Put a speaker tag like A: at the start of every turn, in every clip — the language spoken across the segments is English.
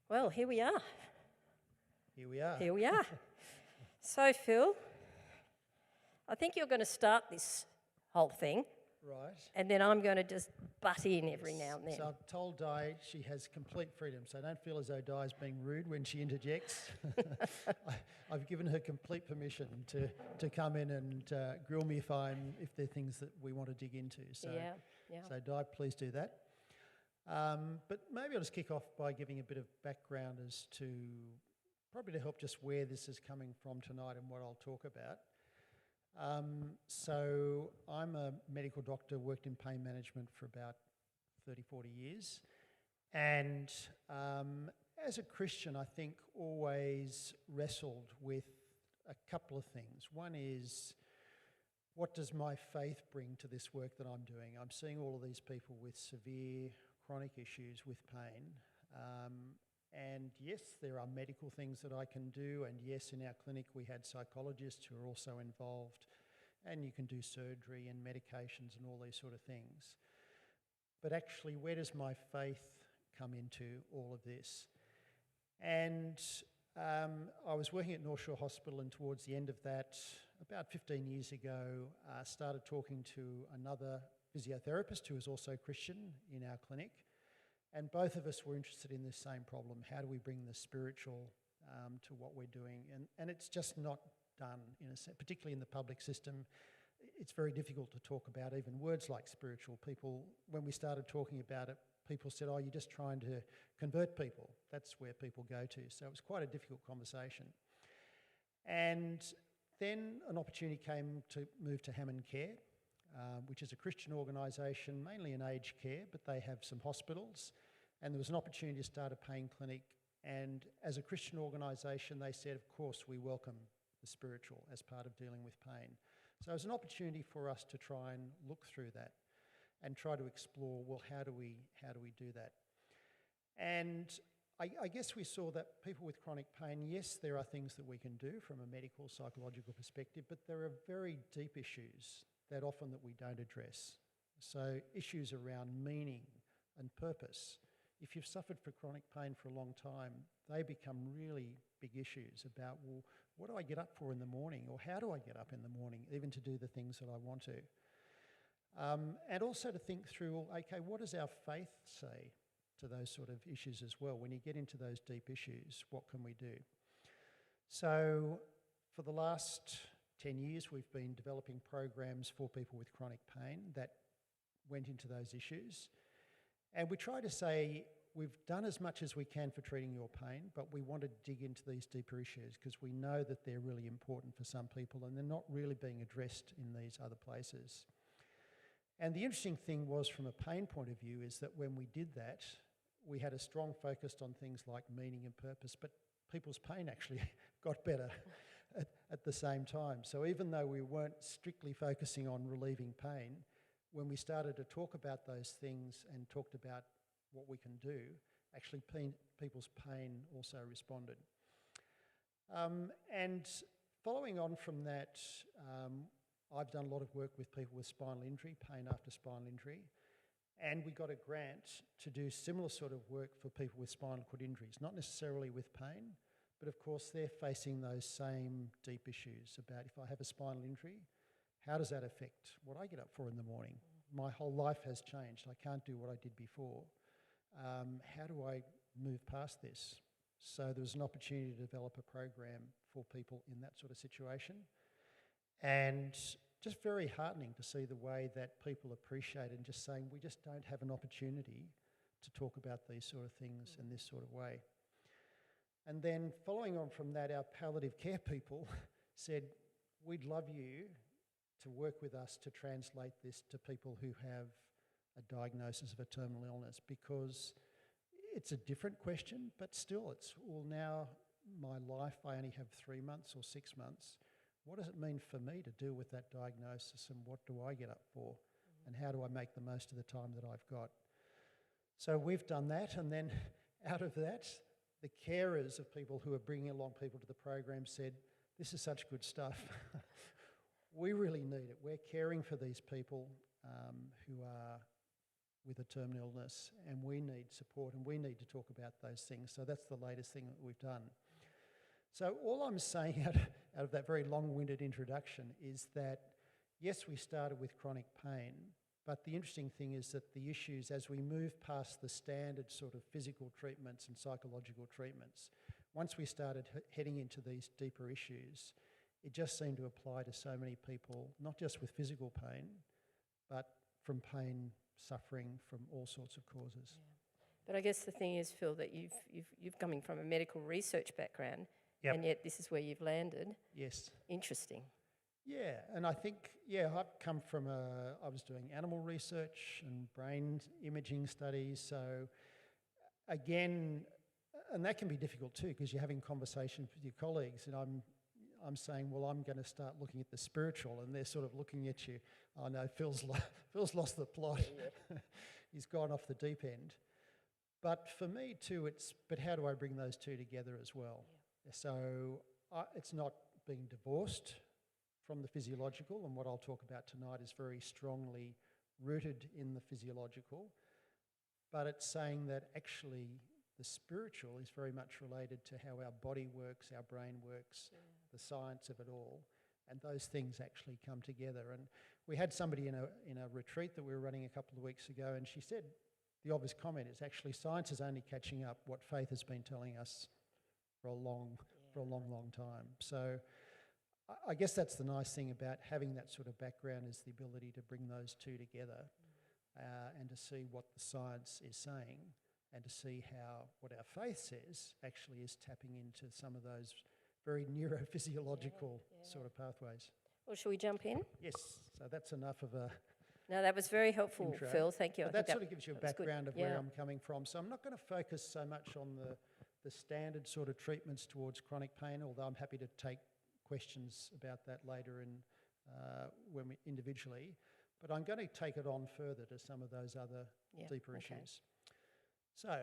A: Well, here we are.
B: Here we are.
A: Here we are. So, Phil, I think you're going to start this whole thing,
B: Right.
A: and then I'm going to just butt in every now and then.
B: So I've told Di she has complete freedom, so don't feel as though Di is being rude when she interjects. I've given her complete permission to come in and grill me if there are things that we want to dig into. So,
A: Yeah.
B: So Di, please do that. But maybe I'll just kick off by giving a bit of background as to, probably to help just where this is coming from tonight and what I'll talk about. So I'm a medical doctor, worked in pain management for about 30, 40 years. And as a Christian, I think always wrestled with a couple of things. One is, what does my faith bring to this work that I'm doing? I'm seeing all of these people with severe chronic issues with pain. And yes, there are medical things that I can do, and yes, in our clinic we had psychologists who are also involved, and you can do surgery and medications and all these sort of things. But actually, where does my faith come into all of this? And I was working at North Shore Hospital, and towards the end of that, about 15 years ago, started talking to another physiotherapist who was also Christian in our clinic. And both of us were interested in this same problem. How do we bring the spiritual to what we're doing? And it's just not done, particularly in the public system. It's very difficult to talk about even words like spiritual. People, when we started talking about it, people said, oh, you're just trying to convert people. That's where people go to. So it was quite a difficult conversation. And then an opportunity came to move to Hammond Care, which is a Christian organisation, mainly in aged care, but they have some hospitals. And there was an opportunity to start a pain clinic. And as a Christian organisation, they said, of course, we welcome the spiritual as part of dealing with pain. So it was an opportunity for us to try and look through that and try to explore, well, how do we do that? And I guess we saw that people with chronic pain, yes, there are things that we can do from a medical, psychological perspective, but there are very deep issues that we don't address. So issues around meaning and purpose. If you've suffered from chronic pain for a long time, they become really big issues about, well, what do I get up for in the morning? Or how do I get up in the morning, even to do the things that I want to? And also to think through, okay, what does our faith say to those sort of issues as well? When you get into those deep issues, what can we do? So for the last 10 years, we've been developing programs for people with chronic pain that went into those issues. And we try to say, we've done as much as we can for treating your pain, but we want to dig into these deeper issues because we know that they're really important for some people and they're not really being addressed in these other places. And the interesting thing was, from a pain point of view, is that when we did that, we had a strong focus on things like meaning and purpose, but people's pain actually got better at the same time. So even though we weren't strictly focusing on relieving pain, when we started to talk about those things and talked about what we can do, actually people's pain also responded. And following on from that, I've done a lot of work with people with spinal injury, pain after spinal injury, and we got a grant to do similar sort of work for people with spinal cord injuries, not necessarily with pain, but of course they're facing those same deep issues about, if I have a spinal injury, how does that affect what I get up for in the morning? My whole life has changed. I can't do what I did before. How do I move past this? So there was an opportunity to develop a program for people in that sort of situation. And just very heartening to see the way that people appreciate it and just saying, we just don't have an opportunity to talk about these sort of things in this sort of way. And then following on from that, our palliative care people said, we'd love you to work with us to translate this to people who have a diagnosis of a terminal illness, because it's a different question, but still it's, well, now my life, I only have 3 months or 6 months. What does it mean for me to deal with that diagnosis, and what do I get up for? And how do I make the most of the time that I've got? So we've done that, and then out of that, the carers of people who are bringing along people to the program said, this is such good stuff. We really need it. We're caring for these people who are with a terminal illness, and we need support, and we need to talk about those things. So that's the latest thing that we've done. So all I'm saying out of that very long-winded introduction is that, yes, we started with chronic pain, but the interesting thing is that the issues, as we move past the standard sort of physical treatments and psychological treatments, once we started heading into these deeper issues, it just seemed to apply to so many people, not just with physical pain, but from pain, suffering from all sorts of causes.
A: Yeah. But I guess the thing is, Phil, that you've coming from a medical research background,
B: Yep.
A: and yet this is where you've landed.
B: Yes.
A: Interesting.
B: Yeah, and I think, I've come from I was doing animal research and brain imaging studies, so again, and that can be difficult too, because you're having conversations with your colleagues, and I'm saying, well, I'm going to start looking at the spiritual, and they're sort of looking at you. Oh no, Phil's lost the plot.
A: Yeah.
B: He's gone off the deep end. But for me too, but how do I bring those two together as well? Yeah. So it's not being divorced from the physiological, and what I'll talk about tonight is very strongly rooted in the physiological, but it's saying that actually the spiritual is very much related to how our body works, our brain works, the science of it all, and those things actually come together. And we had somebody in a retreat that we were running a couple of weeks ago, and she said the obvious comment is actually science is only catching up what faith has been telling us for a long time. So I guess that's the nice thing about having that sort of background, is the ability to bring those two together and to see what the science is saying, and to see how what our faith says actually is tapping into some of those very neurophysiological sort of pathways.
A: Well, shall we jump in?
B: Yes, so that's enough of a
A: No, that was very helpful,
B: intro.
A: Phil. Thank you.
B: But that sort of gives you a background of where
A: Yeah.
B: I'm coming from. So I'm not going to focus so much on the standard sort of treatments towards chronic pain, although I'm happy to take questions about that later when we individually. But I'm going to take it on further to some of those other deeper issues. So,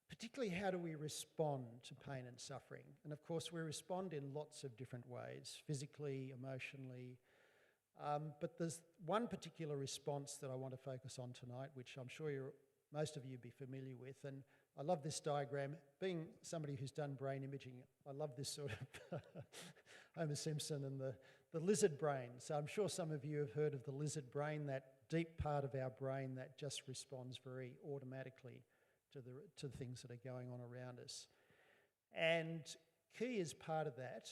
B: particularly how do we respond to pain and suffering? And of course we respond in lots of different ways, physically, emotionally, but there's one particular response that I want to focus on tonight, which I'm sure most of you will be familiar with, and I love this diagram. Being somebody who's done brain imaging, I love this sort of Homer Simpson and the lizard brain. So I'm sure some of you have heard of the lizard brain, that deep part of our brain that just responds very automatically to the things that are going on around us. And key as part of that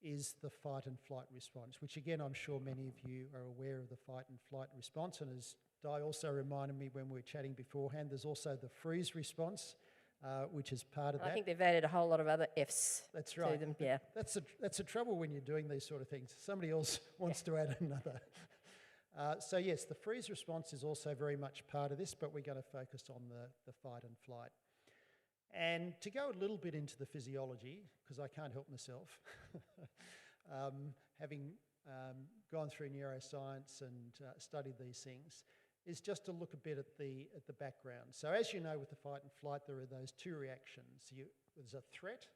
B: is the fight and flight response, which again I'm sure many of you are aware of the fight and flight response, and as Di also reminded me when we were chatting beforehand, there's also the freeze response, which is part of that.
A: I think they've added a whole lot of other Fs
B: That's right.
A: to them. Yeah.
B: That's a trouble when you're doing these sort of things. Somebody else wants to add another. So yes, the freeze response is also very much part of this, but we're going to focus on the fight and flight. And to go a little bit into the physiology, because I can't help myself, having gone through neuroscience and studied these things, is just to look a bit at the background. So as you know, with the fight and flight, there are those two reactions. There's a threat,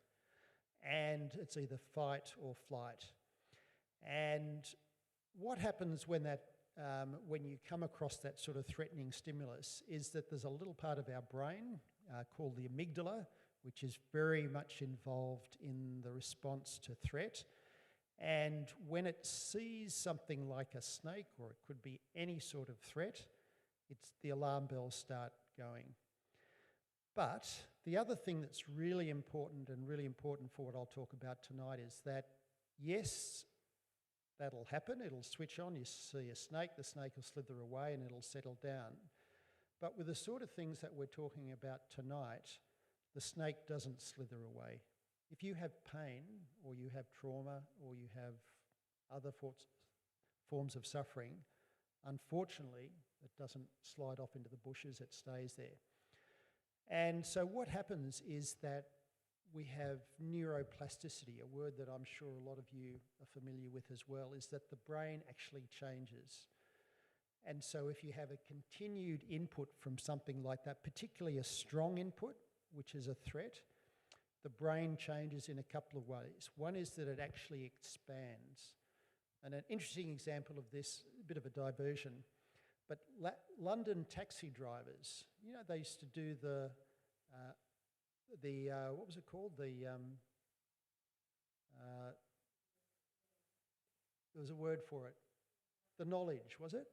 B: and it's either fight or flight. And what happens when you come across that sort of threatening stimulus is that there's a little part of our brain called the amygdala, which is very much involved in the response to threat. And when it sees something like a snake, or it could be any sort of threat, the alarm bells start going. But the other thing that's really important for what I'll talk about tonight is that, yes, that'll happen, it'll switch on, you see a snake, the snake will slither away and it'll settle down. But with the sort of things that we're talking about tonight, the snake doesn't slither away. If you have pain, or you have trauma, or you have other forms of suffering, unfortunately, it doesn't slide off into the bushes, it stays there. And so what happens is that we have neuroplasticity, a word that I'm sure a lot of you are familiar with as well, is that the brain actually changes. And so if you have a continued input from something like that, particularly a strong input, which is a threat, the brain changes in a couple of ways. One is that it actually expands. And an interesting example of this, a bit of a diversion, But London taxi drivers, they used to do what was it called? There was a word for it. The knowledge, was it?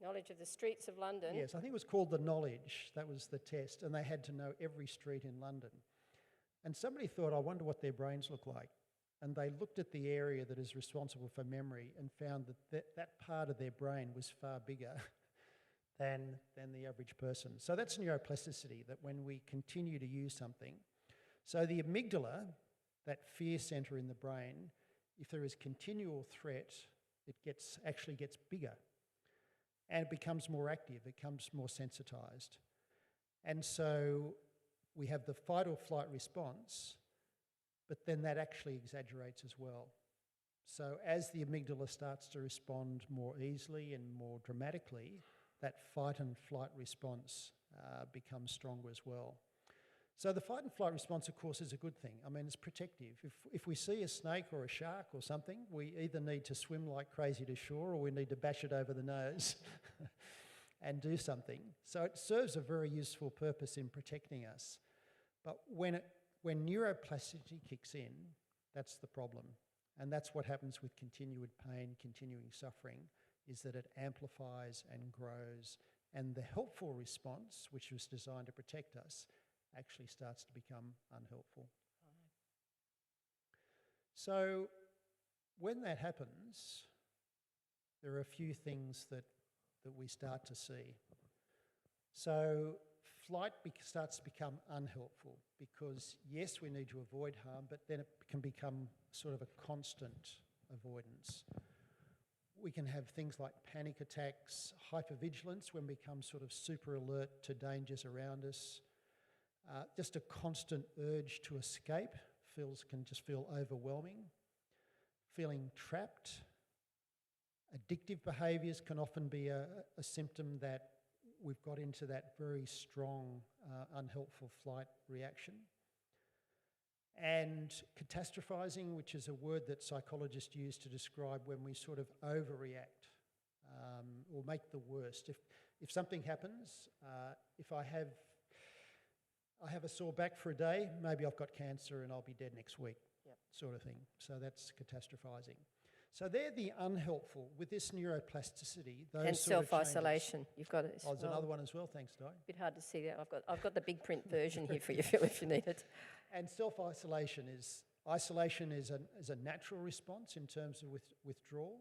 A: Knowledge of the streets of London.
B: Yes, I think it was called the knowledge. That was the test, and they had to know every street in London. And somebody thought, I wonder what their brains look like. And they looked at the area that is responsible for memory and found that part of their brain was far bigger than the average person. So that's neuroplasticity, that when we continue to use something, so the amygdala, that fear centre in the brain, if there is continual threat, it actually gets bigger and it becomes more active, it becomes more sensitised. And so we have the fight or flight response, but then that actually exaggerates as well. So as the amygdala starts to respond more easily and more dramatically, that fight and flight response becomes stronger as well. So the fight and flight response, of course, is a good thing. I mean, it's protective. If we see a snake or a shark or something, we either need to swim like crazy to shore or we need to bash it over the nose and do something. So it serves a very useful purpose in protecting us. But when neuroplasticity kicks in, that's the problem. And that's what happens with continued pain, continuing suffering, is that it amplifies and grows, and the helpful response, which was designed to protect us, actually starts to become unhelpful. So when that happens, there are a few things that we start to see. So flight starts to become unhelpful because, yes, we need to avoid harm, but then it can become sort of a constant avoidance. We can have things like panic attacks, hypervigilance when we become sort of super alert to dangers around us. Just a constant urge to escape can just feel overwhelming. Feeling trapped. Addictive behaviours can often be a symptom that we've got into that very strong, unhelpful flight reaction. And catastrophising, which is a word that psychologists use to describe when we sort of overreact or make the worst. If something happens, if I have a sore back for a day, maybe I've got cancer and I'll be dead next week, sort of thing. So that's catastrophising. So they're the unhelpful with this neuroplasticity. Those
A: and
B: sort of
A: self-isolation. You've got it.
B: Oh, there's another one as well. Thanks, Di.
A: A bit hard to see that. I've got the big print version here for you, Phil, if you need it.
B: And self-isolation is a natural response in terms of withdrawal,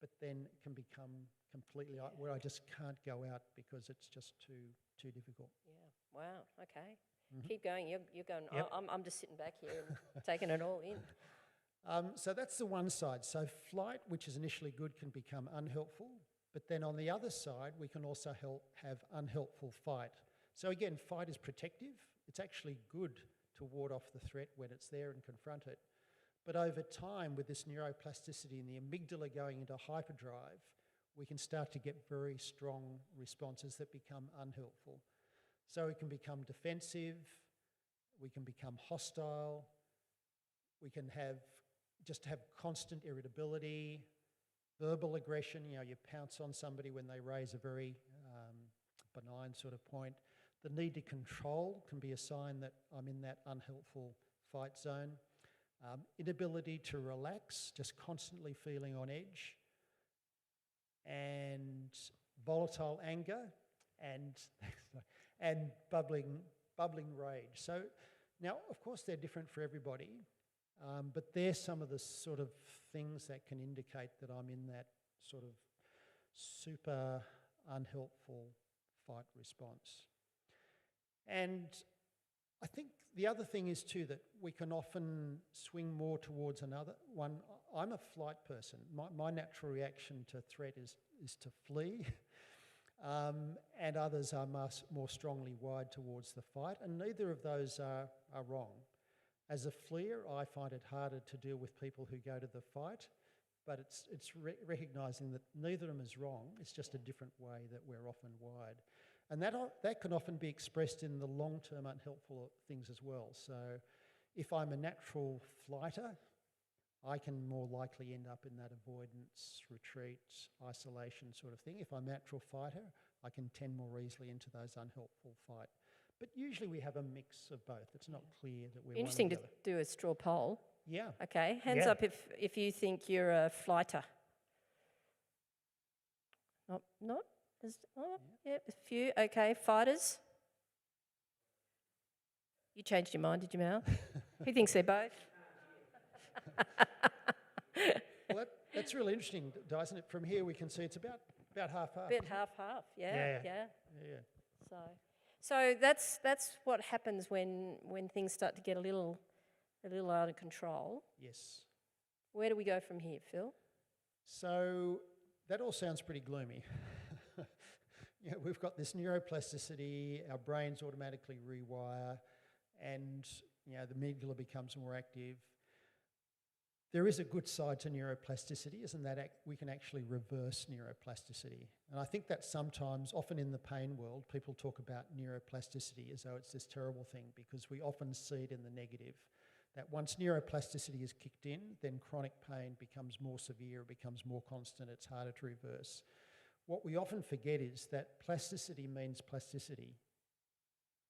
B: but then it can become completely where I just can't go out because it's just too difficult.
A: Yeah. Wow. Okay. Mm-hmm. Keep going. You're going.
B: Yep.
A: I'm just sitting back here and taking it all in.
B: So that's the one side. So flight, which is initially good, can become unhelpful. But then on the other side, we can also have unhelpful fight. So again, fight is protective. It's actually good to ward off the threat when it's there and confront it. But over time, with this neuroplasticity and the amygdala going into hyperdrive, we can start to get very strong responses that become unhelpful. So we can become defensive, we can become hostile, we can have constant irritability, verbal aggression, you pounce on somebody when they raise a very benign sort of point. The need to control can be a sign that I'm in that unhelpful fight zone. Inability to relax, just constantly feeling on edge. And volatile anger and bubbling rage. So now, of course, they're different for everybody, but they're some of the sort of things that can indicate that I'm in that sort of super unhelpful fight response. And I think the other thing is too that we can often swing more towards another one. I'm a flight person. My natural reaction to threat is to flee. And others are more strongly wired towards the fight, and neither of those are wrong. As a fleer, I find it harder to deal with people who go to the fight, but it's recognising that neither of them is wrong. It's just a different way that we're often wired. And that can often be expressed in the long-term unhelpful things as well. So if I'm a natural flighter, I can more likely end up in that avoidance, retreat, isolation sort of thing. If I'm a natural fighter, I can tend more easily into those unhelpful fight. But usually we have a mix of both. It's not clear that we're
A: Interesting
B: one or
A: to
B: the other.
A: do a straw poll.
B: Yeah.
A: Okay, hands
B: Yeah.
A: up if you think you're a flighter. Not? Yeah, a few. Okay, fighters. You changed your mind, did you, Mal? Who thinks they're both?
B: Well, that's really interesting, isn't it? From here we can see it's about half-half.
A: Bit half-half, yeah.
B: Yeah.
A: So that's what happens when things start to get a little out of control.
B: Yes.
A: Where do we go from here, Phil?
B: So that all sounds pretty gloomy. We've got this neuroplasticity, our brains automatically rewire, and the amygdala becomes more active. There is a good side to neuroplasticity, isn't that we can actually reverse neuroplasticity. And I think that sometimes, often in the pain world, people talk about neuroplasticity as though it's this terrible thing, because we often see it in the negative. That once neuroplasticity is kicked in, then chronic pain becomes more severe, it becomes more constant, it's harder to reverse. What we often forget is that plasticity means plasticity.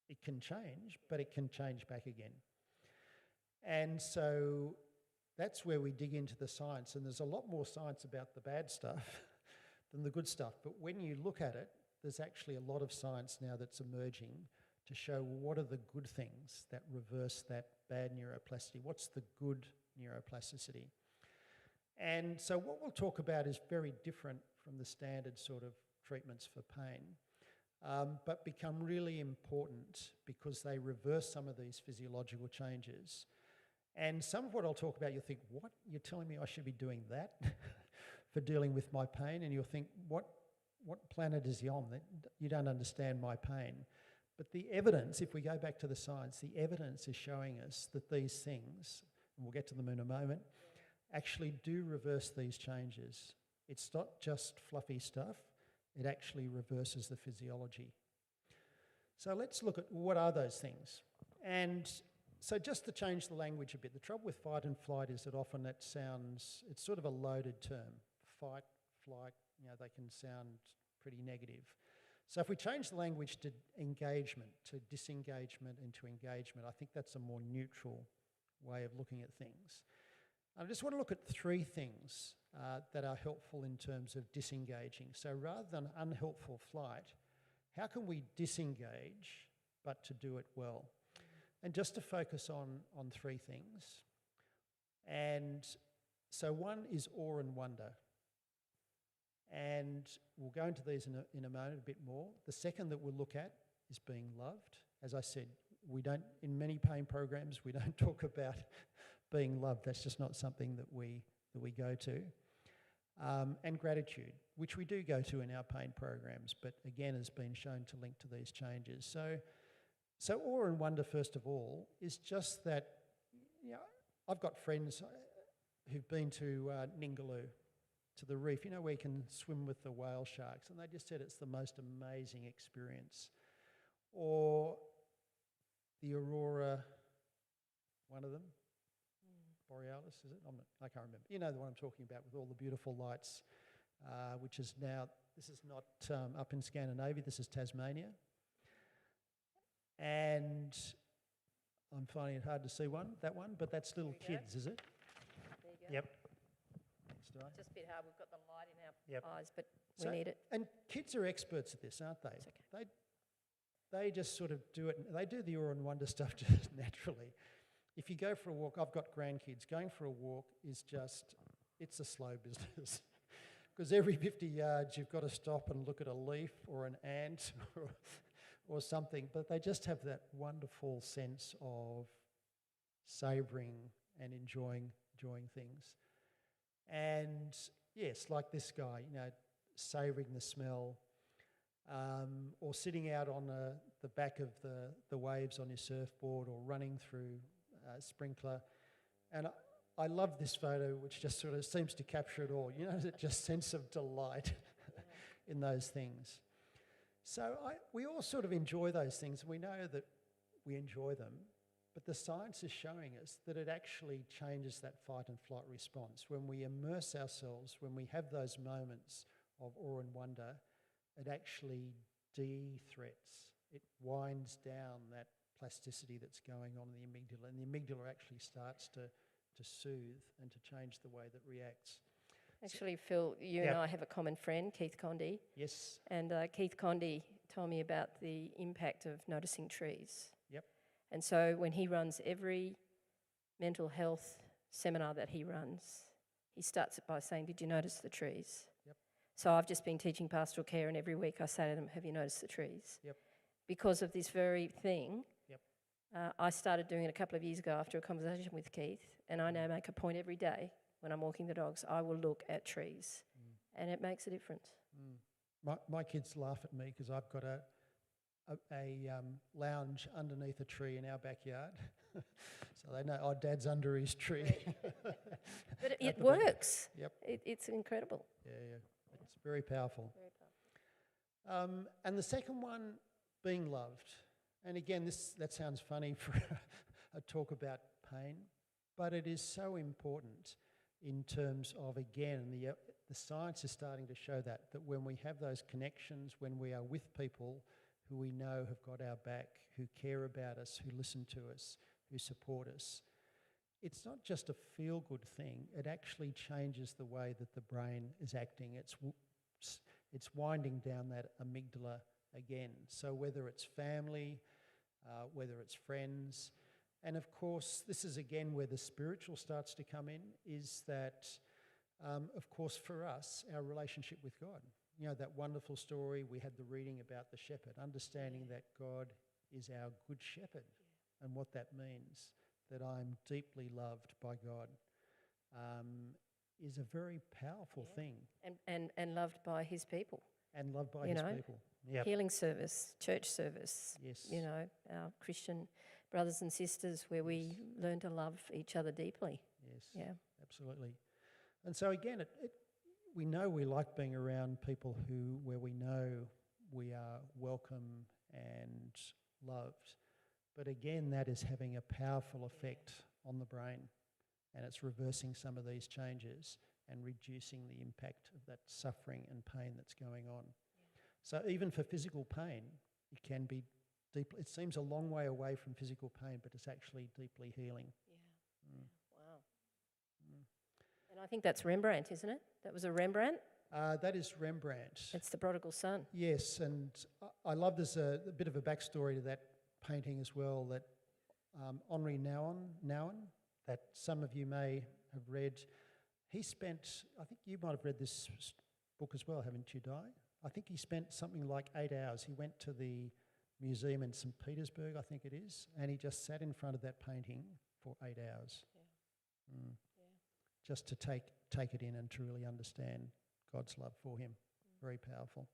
B: It can change, but it can change back again. And so that's where we dig into the science, and there's a lot more science about the bad stuff than the good stuff. But when you look at it, there's actually a lot of science now that's emerging to show what are the good things that reverse that bad neuroplasticity. What's the good neuroplasticity? And so what we'll talk about is very different from the standard sort of treatments for pain, but become really important because they reverse some of these physiological changes. And some of what I'll talk about, you'll think, what? You're telling me I should be doing that for dealing with my pain? And you'll think, what planet is he on? That you don't understand my pain. But the evidence, if we go back to the science, the evidence is showing us that these things, and we'll get to them in a moment, actually do reverse these changes. It's not just fluffy stuff, it actually reverses the physiology. So let's look at what are those things. And so just to change the language a bit, the trouble with fight and flight is that often it's sort of a loaded term. Fight, flight, they can sound pretty negative. So if we change the language to engagement, to disengagement and to engagement, I think that's a more neutral way of looking at things. I just want to look at three things that are helpful in terms of disengaging. So rather than unhelpful flight, how can we disengage but to do it well? And just to focus on three things. And so one is awe and wonder. And we'll go into these in a moment a bit more. The second that we'll look at is being loved. As I said, in many pain programs, we don't talk about being loved. That's just not something that we go to. And gratitude, which we do go to in our pain programs, but again has been shown to link to these changes. So awe and wonder, first of all, is just that, I've got friends who've been to Ningaloo, to the reef, where you can swim with the whale sharks, and they just said it's the most amazing experience. Or the Aurora, one of them, Borealis, is it? I can't remember. You know the one I'm talking about with all the beautiful lights, which is now, this is not up in Scandinavia, this is Tasmania. And I'm finding it hard to see that one, but that's little kids, is it?
A: There you go.
B: Yep.
A: It's just a bit hard. We've got the light in our eyes, but we need it.
B: And kids are experts at this, aren't they?
A: It's okay.
B: They just sort of do it. They do the awe and wonder stuff just naturally. If you go for a walk, I've got grandkids, going for a walk is it's a slow business. Because every 50 yards you've got to stop and look at a leaf or an ant or something. But they just have that wonderful sense of savouring and enjoying things. And yes, like this guy, savouring the smell, or sitting out on the back of the waves on his surfboard, or running through a sprinkler. And I love this photo, which just sort of seems to capture it all. That just sense of delight in those things. So we all sort of enjoy those things. We know that we enjoy them, But the science is showing us that it actually changes that fight and flight response. When we immerse ourselves, when we have those moments of awe and wonder, it actually de-threats. It winds down that plasticity that's going on in the amygdala, and the amygdala actually starts to soothe and to change the way that reacts.
A: Actually, Phil, you and I have a common friend, Keith Condy.
B: Yes.
A: And Keith Condy told me about the impact of noticing trees.
B: Yep.
A: And so when he runs every mental health seminar that he runs, he starts it by saying, "Did you notice the trees?"
B: Yep.
A: So I've just been teaching pastoral care, and every week I say to them, "Have you noticed the trees?"
B: Yep.
A: Because of this very thing,
B: Yep.
A: I started doing it a couple of years ago after a conversation with Keith, and I now make a point every day when I'm walking the dogs, I will look at trees, and it makes a difference.
B: My kids laugh at me because I've got a lounge underneath a tree in our backyard. So they know, Dad's under his tree.
A: But it works.
B: Yep.
A: It's incredible.
B: Yeah. It's very powerful.
A: Very powerful.
B: And the second one, being loved. And again, that sounds funny for a talk about pain, but it is so important in terms of, again, the science is starting to show that when we have those connections, when we are with people who we know have got our back, who care about us, who listen to us, who support us, it's not just a feel-good thing. It actually changes the way that the brain is acting. It's winding down that amygdala again. So whether it's family, whether it's friends, and of course, this is again where the spiritual starts to come in, is that, of course, for us, our relationship with God. You know, that wonderful story, we had the reading about the shepherd, understanding that God is our good shepherd, and what that means, that I'm deeply loved by God, is a very powerful thing.
A: And loved by his people.
B: And loved by his people. Yep.
A: Healing service, church service.
B: Yes.
A: You know, our Christian brothers and sisters where we learn to love each other deeply.
B: Yes.
A: Yeah.
B: Absolutely. And so again, we know we like being around people where we know we are welcome and loved. But again, that is having a powerful effect on the brain, and it's reversing some of these changes and reducing the impact of that suffering and pain that's going on. So even for physical pain, it can be deep. It seems a long way away from physical pain, but it's actually deeply healing.
A: Yeah. Wow. And I think that's Rembrandt, isn't it? That was a Rembrandt?
B: That is Rembrandt.
A: It's the prodigal son.
B: Yes, and I love there's a bit of a backstory to that painting as well, that Henri Nouwen, that some of you may have read. He spent, I think you might have read this book as well, haven't you, Di? I think he spent something like 8 hours. He went to the museum in St. Petersburg, I think it is, and he just sat in front of that painting for 8 hours. Yeah. Just to take it in and to really understand God's love for him. Very powerful.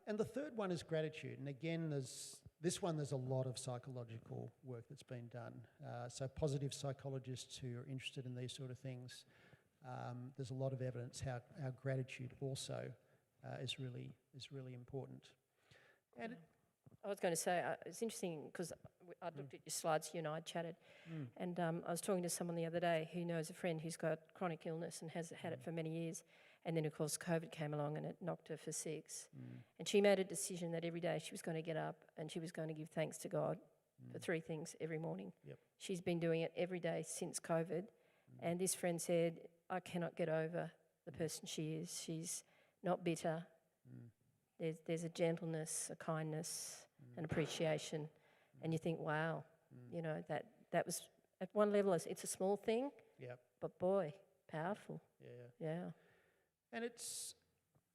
B: And the third one is gratitude. And again, there's a lot of psychological work that's been done. So positive psychologists who are interested in these sort of things, there's a lot of evidence how our gratitude also is really important. And
A: I was going to say, it's interesting because I looked at your slides, you and I chatted, and I was talking to someone the other day who knows a friend who's got chronic illness and has had it for many years, and then of course COVID came along and it knocked her for 6. And she made a decision that every day she was going to get up and she was going to give thanks to God for 3 things every morning.
B: Yep.
A: She's been doing it every day since COVID, and this friend said, I cannot get over the person she is. She's not bitter. There's a gentleness, a kindness, an appreciation, and you think, wow, you know, that was, at one level, it's a small thing, but boy, powerful. Yeah.
B: And it's,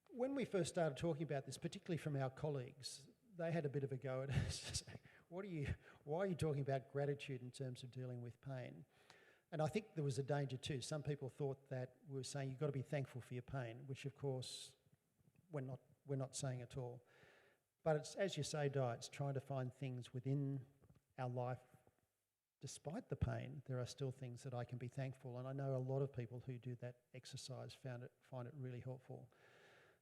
B: when we first started talking about this, particularly from our colleagues, they had a bit of a go at us. Why are you talking about gratitude in terms of dealing with pain? And I think there was a danger too. Some people thought that we were saying you've got to be thankful for your pain, which of course we're not saying at all. But it's, as you say, Di, it's trying to find things within our life. Despite the pain, there are still things that I can be thankful, and I know a lot of people who do that exercise find it really helpful.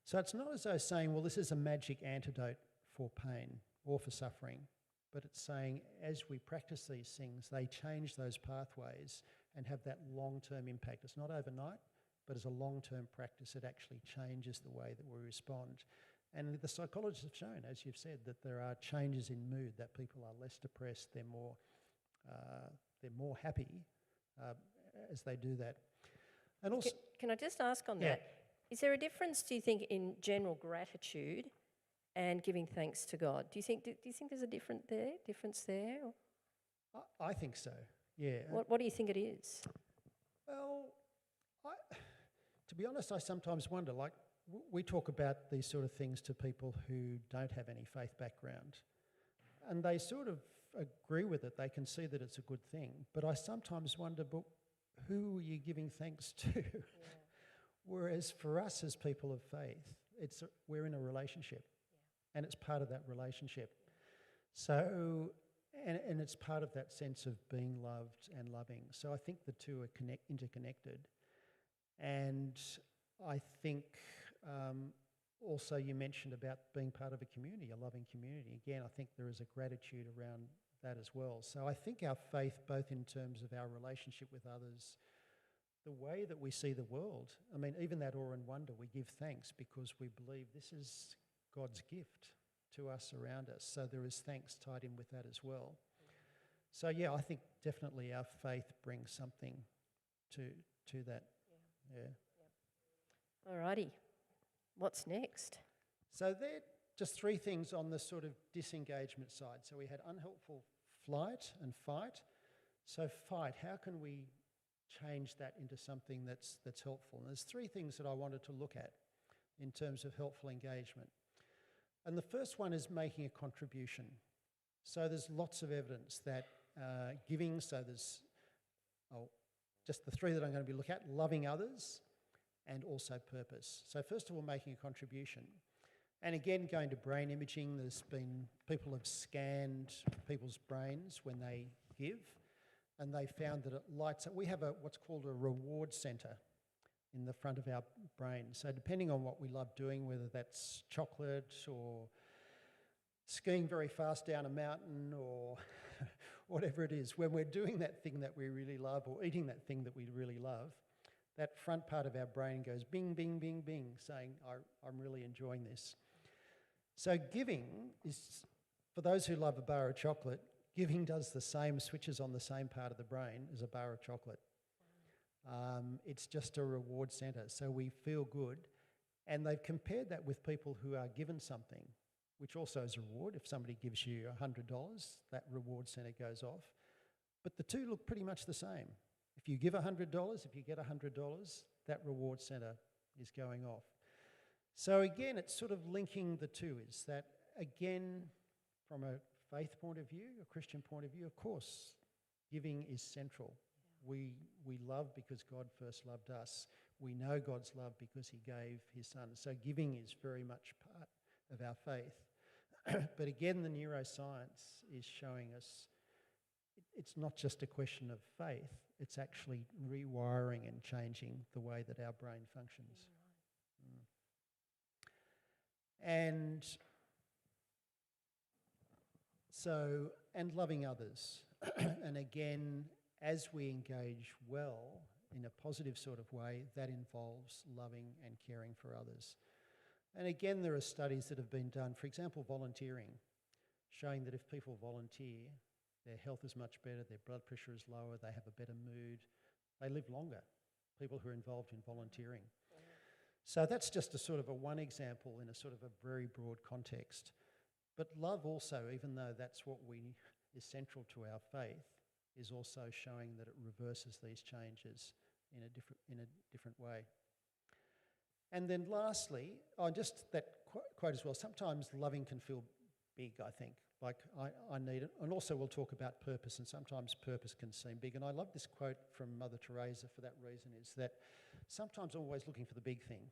B: So it's not as though saying, well, this is a magic antidote for pain or for suffering. but it's saying as we practice these things, they change those pathways and have that long-term impact. It's not overnight, but as a long-term practice, it actually changes the way that we respond. And the psychologists have shown, as you've said, that there are changes in mood, that people are less depressed, they're more happy as they do that. And also,
A: Can I just ask on
B: yeah.
A: that? Is there a difference, do you think, in general gratitude and giving thanks to God? Do you think there's a difference there? Or
B: I think so, yeah.
A: what do you think it is?
B: Well, to be honest, I sometimes wonder, like, we talk about these sort of things to people who don't have any faith background, and they sort of agree with it. They can see that it's a good thing. But I sometimes wonder, but who are you giving thanks to? Yeah. Whereas for us as people of faith, we're in a relationship, and it's part of that relationship. So, and it's part of that sense of being loved and loving. So I think the two are interconnected. And I think also you mentioned about being part of a community, a loving community. Again, I think there is a gratitude around that as well. So I think our faith, both in terms of our relationship with others, the way that we see the world, I mean, even that awe and wonder, we give thanks because we believe this is God's gift to us around us. So there is thanks tied in with that as well. So yeah, I think definitely our faith brings something to that. Yeah.
A: Alrighty. What's next?
B: So they're just three things on the sort of disengagement side. So we had unhelpful flight and fight. So fight, how can we change that into something that's helpful? And there's three things that I wanted to look at in terms of helpful engagement. And the first one is making a contribution. So there's lots of evidence that giving, so there's just the three that I'm going to be looking at: loving others and also purpose. So first of all, making a contribution. And again, going to brain imaging, there's been, people have scanned people's brains when they give, and they found that it lights up. We have what's called a reward centre in the front of our brain. So depending on what we love doing, whether that's chocolate or skiing very fast down a mountain or whatever it is, when we're doing that thing that we really love or eating that thing that we really love, that front part of our brain goes bing, bing, bing, bing, saying, I'm really enjoying this. So giving is, for those who love a bar of chocolate, giving does the same, switches on the same part of the brain as a bar of chocolate. It's just a reward centre, so we feel good. And they've compared that with people who are given something, which also is a reward. If somebody gives you $100, that reward centre goes off. But the two look pretty much the same. If you give $100, if you get $100, that reward centre is going off. So again, it's sort of linking the two, is that, again, from a faith point of view, a Christian point of view, of course, giving is central. We love because God first loved us. We know God's love because he gave his son. So giving is very much part of our faith. But again, the neuroscience is showing us it's not just a question of faith, it's actually rewiring and changing the way that our brain functions. And so, and loving others. And again, as we engage well in a positive sort of way, that involves loving and caring for others. And again, there are studies that have been done, for example, volunteering, showing that if people volunteer, their health is much better, their blood pressure is lower, they have a better mood, they live longer, people who are involved in volunteering. So that's just a sort of a one example in a sort of a very broad context. But love also, even though that's what is central to our faith, is also showing that it reverses these changes in a different way. And then lastly, just that quote as well, sometimes loving can feel big, I think. Like, I need it. And also we'll talk about purpose, and sometimes purpose can seem big. And I love this quote from Mother Teresa for that reason, is that sometimes I'm always looking for the big thing.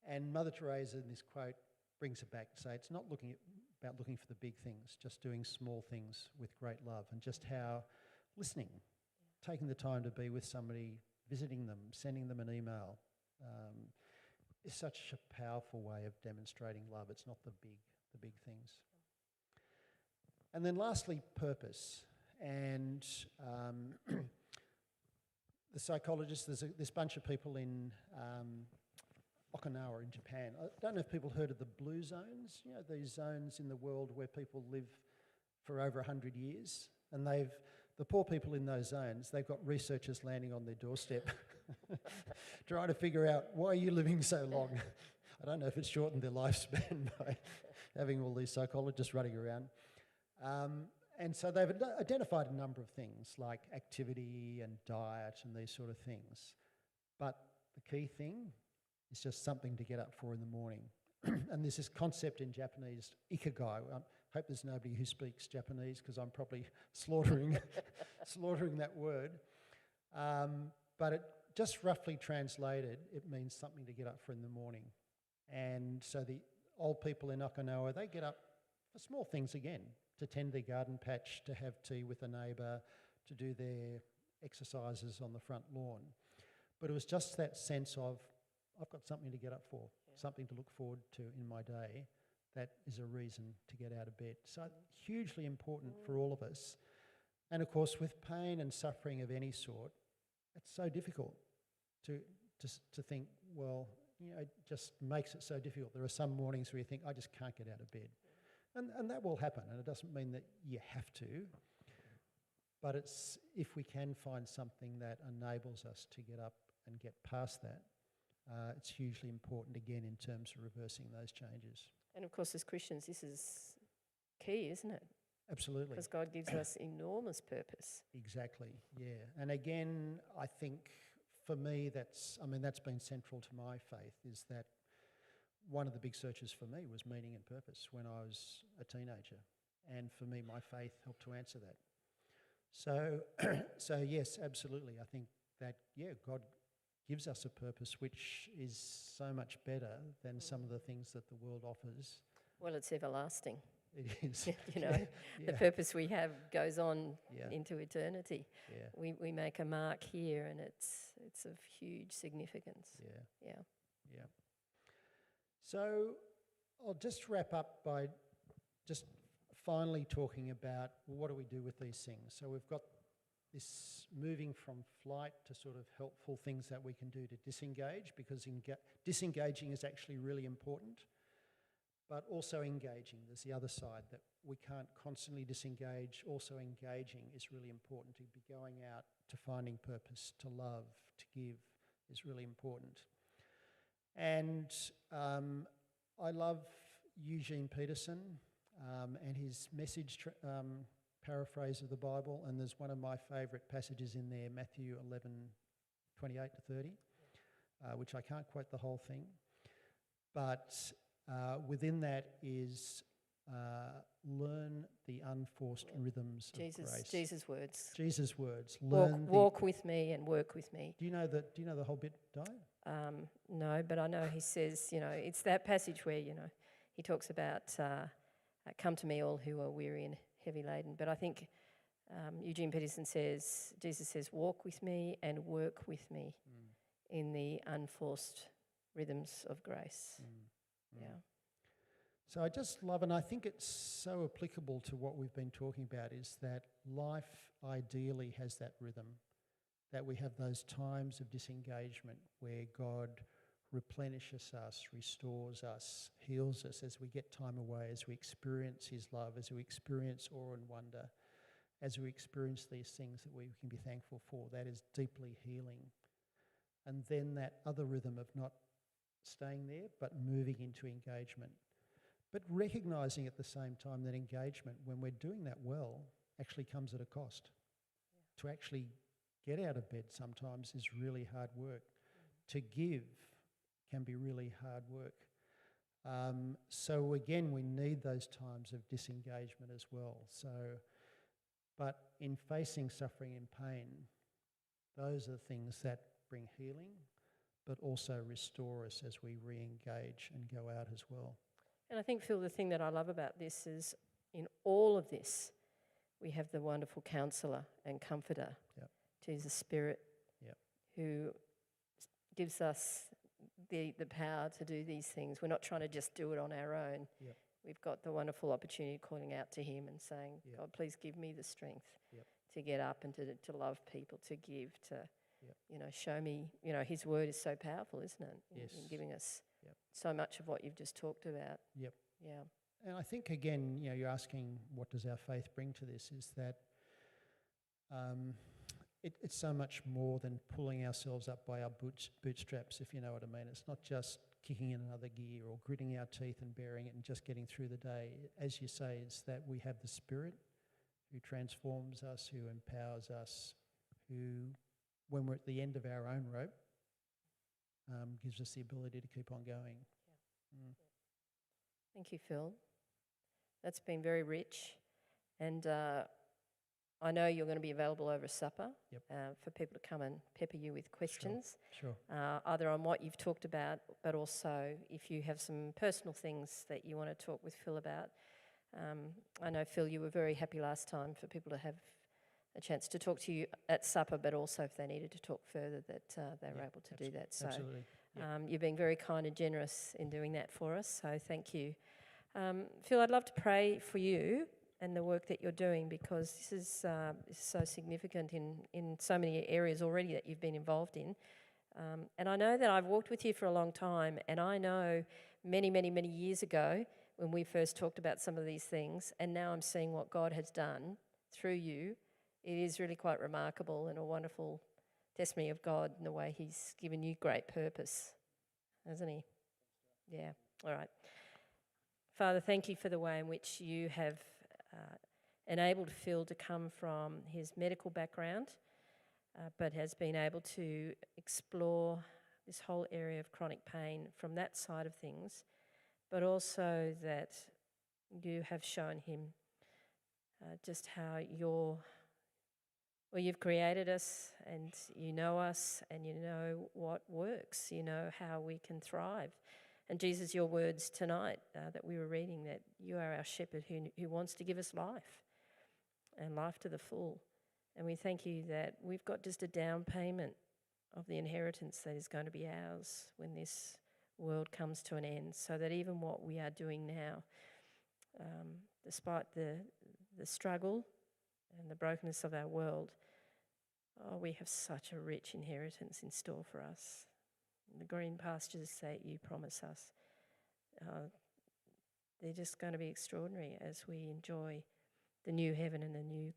B: And Mother Teresa in this quote brings it back to say it's not about looking for the big things, just doing small things with great love, and just how listening, taking the time to be with somebody, visiting them, sending them an email, is such a powerful way of demonstrating love. It's not the big things. And then lastly, purpose. And the psychologists, there's this bunch of people in Okinawa in Japan. I don't know if people heard of the blue zones, you know, these zones in the world where people live for over 100 years. And the poor people in those zones, they've got researchers landing on their doorstep trying to figure out, why are you living so long? I don't know if it's shortened their lifespan by having all these psychologists running around. And so they've identified a number of things like activity and diet and these sort of things. But the key thing is just something to get up for in the morning. And there's this concept in Japanese, ikigai. I hope there's nobody who speaks Japanese because I'm probably slaughtering that word. But it just roughly translated, it means something to get up for in the morning. And so the old people in Okinawa, they get up for small things again, to tend their garden patch, to have tea with a neighbour, to do their exercises on the front lawn. But it was just that sense of, I've got something to get up for, something to look forward to in my day. That is a reason to get out of bed. So hugely important for all of us. And of course, with pain and suffering of any sort, it's so difficult to think, well, you know, it just makes it so difficult. There are some mornings where you think, I just can't get out of bed. And that will happen, and it doesn't mean that you have to, but it's if we can find something that enables us to get up and get past that, it's hugely important again in terms of reversing those changes.
A: And of course, as Christians, this is key, isn't it?
B: Absolutely.
A: Because God gives us enormous purpose.
B: Exactly, yeah. And again, I think for me, that's been central to my faith, is that one of the big searches for me was meaning and purpose when I was a teenager. And for me, my faith helped to answer that. So yes, absolutely. I think that, yeah, God gives us a purpose which is so much better than some of the things that the world offers.
A: Well, it's everlasting.
B: It is.
A: You know, the purpose we have goes on into eternity.
B: Yeah.
A: We make a mark here, and it's of huge significance.
B: Yeah. So I'll just wrap up by just finally talking about, well, what do we do with these things? So we've got this moving from flight to sort of helpful things that we can do to disengage, because disengaging is actually really important, but also engaging. There's the other side, that we can't constantly disengage. Also engaging is really important. To be going out, to finding purpose, to love, to give is really important. And I love Eugene Peterson and his message paraphrase of the Bible, and there's one of my favourite passages in there, Matthew 11:28 to 30, which I can't quote the whole thing, but within that is learn the unforced rhythms of grace.
A: Jesus' words.
B: Jesus' words.
A: Walk with me and work with me.
B: Do you know the whole bit, Di?
A: No, but I know he says, you know, it's that passage where, you know, he talks about come to me all who are weary and heavy laden. But I think Eugene Peterson says, Jesus says, walk with me and work with me in the unforced rhythms of grace. Yeah.
B: So I just love, and I think it's so applicable to what we've been talking about, is that life ideally has that rhythm, that we have those times of disengagement where God replenishes us, restores us, heals us as we get time away, as we experience his love, as we experience awe and wonder, as we experience these things that we can be thankful for. That is deeply healing. And then that other rhythm of not staying there but moving into engagement, but recognising at the same time that engagement, when we're doing that well, actually comes at a cost. To actually get out of bed sometimes is really hard work. To give can be really hard work. So again, we need those times of disengagement as well. But in facing suffering and pain, those are the things that bring healing, but also restore us as we re-engage and go out as well.
A: And I think, Phil, the thing that I love about this is in all of this, we have the wonderful counsellor and comforter, Jesus Spirit, who gives us the power to do these things. We're not trying to just do it on our own. we've got the wonderful opportunity of calling out to him and saying,
B: Yep.
A: God, please give me the strength
B: Yep.
A: to get up and to love people, to give, to,
B: Yep.
A: show me, his word is so powerful, isn't it?
B: Yes.
A: In giving us
B: Yep.
A: so much of what you've just talked about.
B: Yep.
A: Yeah.
B: And I think, again, you're asking what does our faith bring to this, is that it's so much more than pulling ourselves up by our bootstraps, if you know what I mean. It's not just kicking in another gear or gritting our teeth and bearing it and just getting through the day. As you say, it's that we have the Spirit who transforms us, who empowers us, who, when we're at the end of our own rope, gives us the ability to keep on going.
A: Yeah. Thank you, Phil. That's been very rich. And I know you're going to be available over supper for people to come and pepper you with questions.
B: Sure.
A: Either on what you've talked about, but also if you have some personal things that you want to talk with Phil about. I know, Phil, you were very happy last time for people to have a chance to talk to you at supper, but also if they needed to talk further, that they were able to do that. So
B: Absolutely.
A: you're being very kind and generous in doing that for us, so thank you. Phil, I'd love to pray for you and the work that you're doing, because this is so significant in so many areas already that you've been involved in. And I know that I've walked with you for a long time, and I know many, many, many years ago when we first talked about some of these things, and now I'm seeing what God has done through you. It is really quite remarkable and a wonderful testimony of God in the way he's given you great purpose, hasn't he? Yeah, all right. Father, thank you for the way in which you have enabled Phil to come from his medical background, but has been able to explore this whole area of chronic pain from that side of things, but also that you have shown him just how you've created us, and you know us, and you know what works, you know how we can thrive. And Jesus, your words tonight that we were reading, that you are our shepherd who wants to give us life, and life to the full. And we thank you that we've got just a down payment of the inheritance that is going to be ours when this world comes to an end, so that even what we are doing now, despite the struggle and the brokenness of our world, we have such a rich inheritance in store for us. The green pastures that you promise us, they're just going to be extraordinary as we enjoy the new heaven and the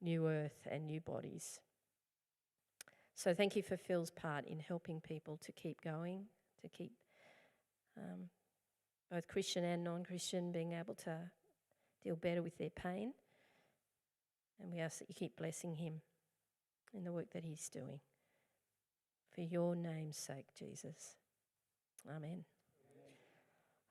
A: new earth and new bodies. So thank you for Phil's part in helping people to keep going, to keep both Christian and non-Christian being able to deal better with their pain. And we ask that you keep blessing him in the work that he's doing. For your name's sake, Jesus. Amen.